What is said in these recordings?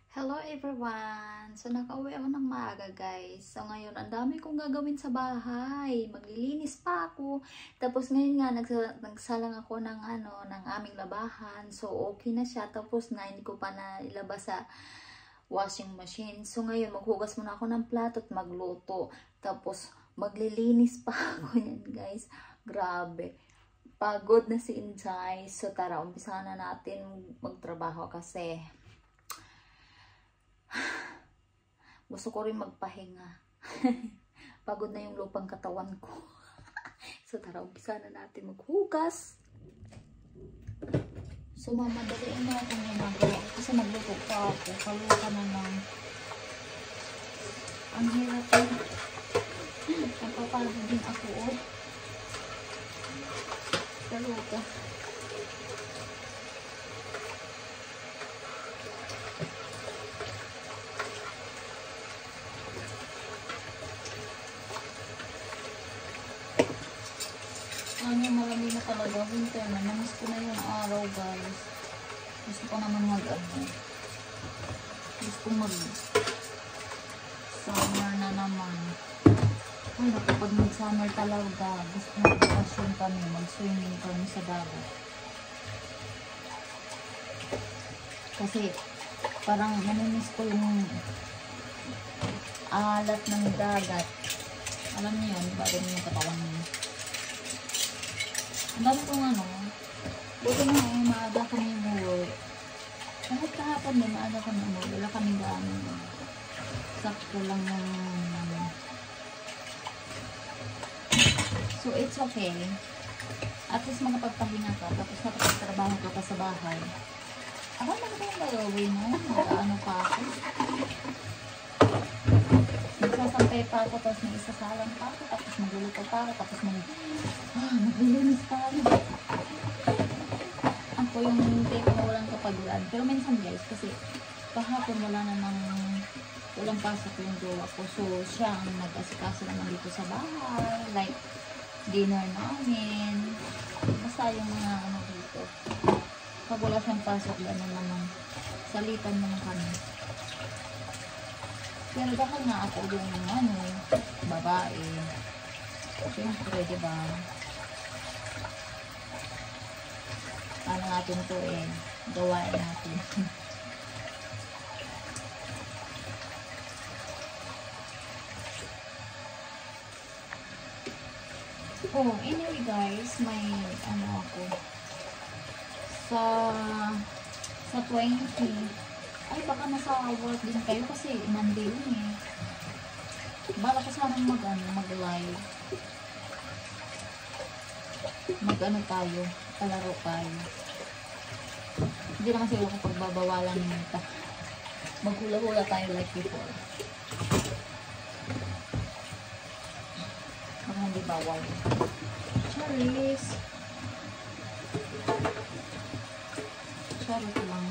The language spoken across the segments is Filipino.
Hello everyone! So nakauwi ako ng maaga guys. So ngayon, ang dami kong gagawin sa bahay. Maglilinis pa ako. Tapos ngayon nga, nagsalang ako ng aming labahan. So okay na siya. Tapos na, hindi ko pa na ilabas sa washing machine. So ngayon, maghugas muna ako ng plato at magluto. Tapos maglilinis pa ako yan guys. Grabe. Pagod na si Injay. So tara, umpisa na natin magtrabaho kasi gusto ko rin magpahinga. Pagod na yung lupang katawan ko. So tara, umpisa na natin maghugas. So mamadaliin na akong ginagawa kasi magluto pa ako. Kaluka naman. Ang hirap yun. Napapagod din ako. Kaluka. Marami na talaga winter na. Namiss ko na yung araw guys. Gusto ko naman gusto mag summer na naman. Ay, kapag mag-summer talaga, gusto ko mag-vacation kami, mag-swimming kami sa dagat. Kasi parang namimiss ko yung alat ng dagat. Alam niyo yun, bago niyo yung katawan niyo. Ang dami kong buti na maaga kami umuwi. Kahit kahapon din, maaga kami umuwi. Wala kami gamit. Sakto lang yung So, it's okay. At least makapagpahinga ka. Tapos nakapagtrabaho ka pa sa bahay. Ako naman ito yung gagawin mo. Nag-ano pa ako. Nagsasampay pa ako. Tapos may isasalang pa ako. Tapos magluluto pa ako. Tapos maglilinis pa ako. Ako yung hindi ko walang kapagulan. Pero minsan guys, kasi kahapon walang pasok yung jowa ko. So, siya ang nag-asikaso naman dito sa bahay. Like, dinner namin. Basta yung mga dito. Pag wala siyang pasok, gano'n naman. Salitan naman kami. Pero dahil nga ako yung babae. Siyempre, diba? Ano natin to gawain natin. Oh, anyway guys, may ako sa 20. Ay, baka nasa work din kayo kasi Monday yun Bala ko sana mag-live. Tayo, palaro tayo. Hindi naman siguro kung pagbabawalan nito. Maghula-hula tayo like before. Baka hindi bawal. Charis. Charis lang.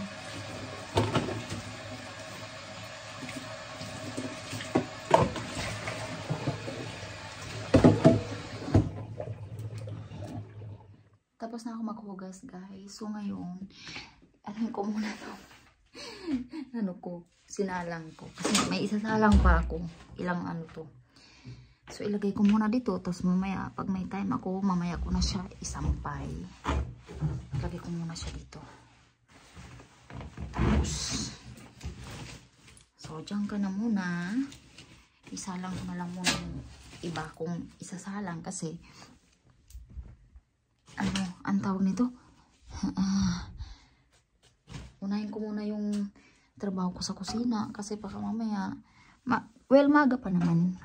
Tapos na ako maghugas guys. So ngayon, alam ko muna sinalang ko. Kasi may isasalang pa ako. Ilang to. So ilagay ko muna dito. Tapos mamaya, pag may time ako, mamaya ko na siya isampay. Ilagay ko muna siya dito. Tapos, so dyan ka na muna. Isalang ko na lang muna yung iba kong isasalang. Kasi, ang tawag nito? Unahin ko muna yung trabaho ko sa kusina. Kasi baka mamaya, maga pa naman.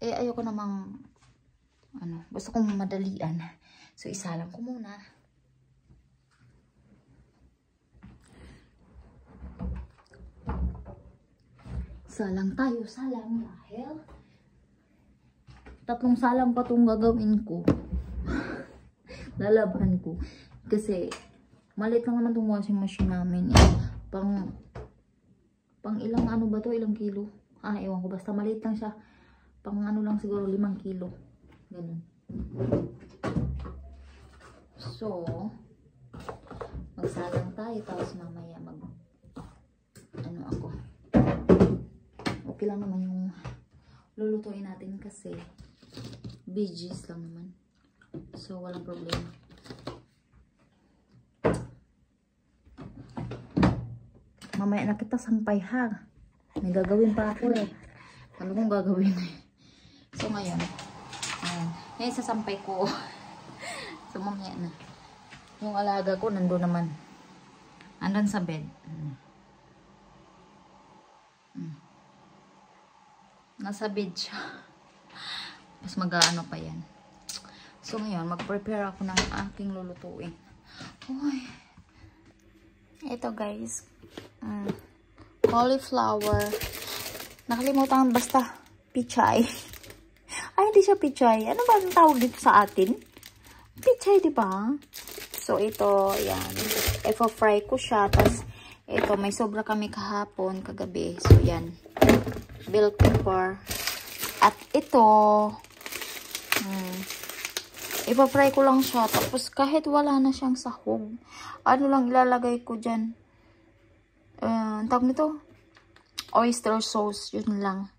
Ayoko namang, gusto kong madalian. So, isalang ko muna. Salang tayo, salang. Dahil, 3 salang pa itong gagawin ko. Lalaban ko. Kasi, maliit lang naman itong washing machine namin. Pang ilang ba to? Ilang kilo? Ewan ko. Basta maliit lang siya. Pang lang siguro 5 kilo. Ganun. So, magsalang tayo. Tapos mamaya ako. okay lang naman yung lulutuin natin kasi veggies lang naman. So, walang problema. Mamaya na kita sampay ha. May gagawin pa ako eh. Ano kong gagawin eh. So, ngayon. Ngayon sasampay ko. So, mamaya na. Yung alaga ko nandun naman. Andun sa bed. Nasa bed siya. Mas mag-aano pa yan. So, ngayon, mag-prepare ako ng aking lulutuin. Uy. Ito, guys. Cauliflower. Nakalimutan, basta pichay. Ay, hindi siya pichay. Ano ba ang tawag dito sa atin? Pichay, di ba? So, ito, yan. Ipa-fry ko siya. Tapos, ito, may sobra kami kahapon, kagabi. So, yan. Bell pepper. At ito, ipa-fry ko lang siya. Tapos, kahit wala na siyang sahog, ano lang ilalagay ko dyan? Tawag nito? Oyster sauce. Yun lang.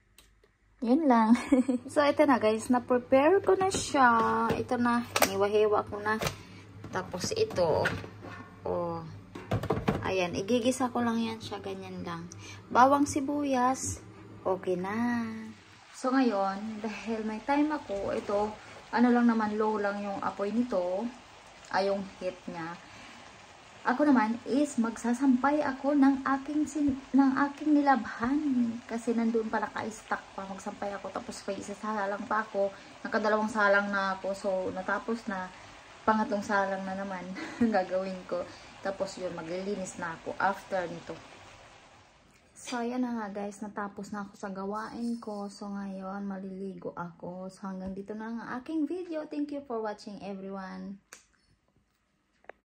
Yun lang. So, ito na guys. Na-prepare ko na siya. Ito na. Hiwa-hiwa ko na. Tapos, ito. Oh. Ayan. Igigisa ko lang yan siya. Ganyan lang. Bawang sibuyas. Okay na. So, ngayon, dahil may time ako, ito, ano lang naman, low lang yung apoy nito. Ay, yung heat niya. Ako naman is magsasampay ako ng aking nilabhan. Kasi nandun pa naka-stack pa. Magsampay ako. Tapos may isa salang pa ako. Nakadalawang salang na ako. So, natapos na. Pangatlong salang na naman gagawin ko. Tapos yun, maglilinis na ako after nito. So, ayan na nga guys. Natapos na ako sa gawain ko. So, ngayon, maliligo ako. So, hanggang dito na ang aking video. Thank you for watching everyone.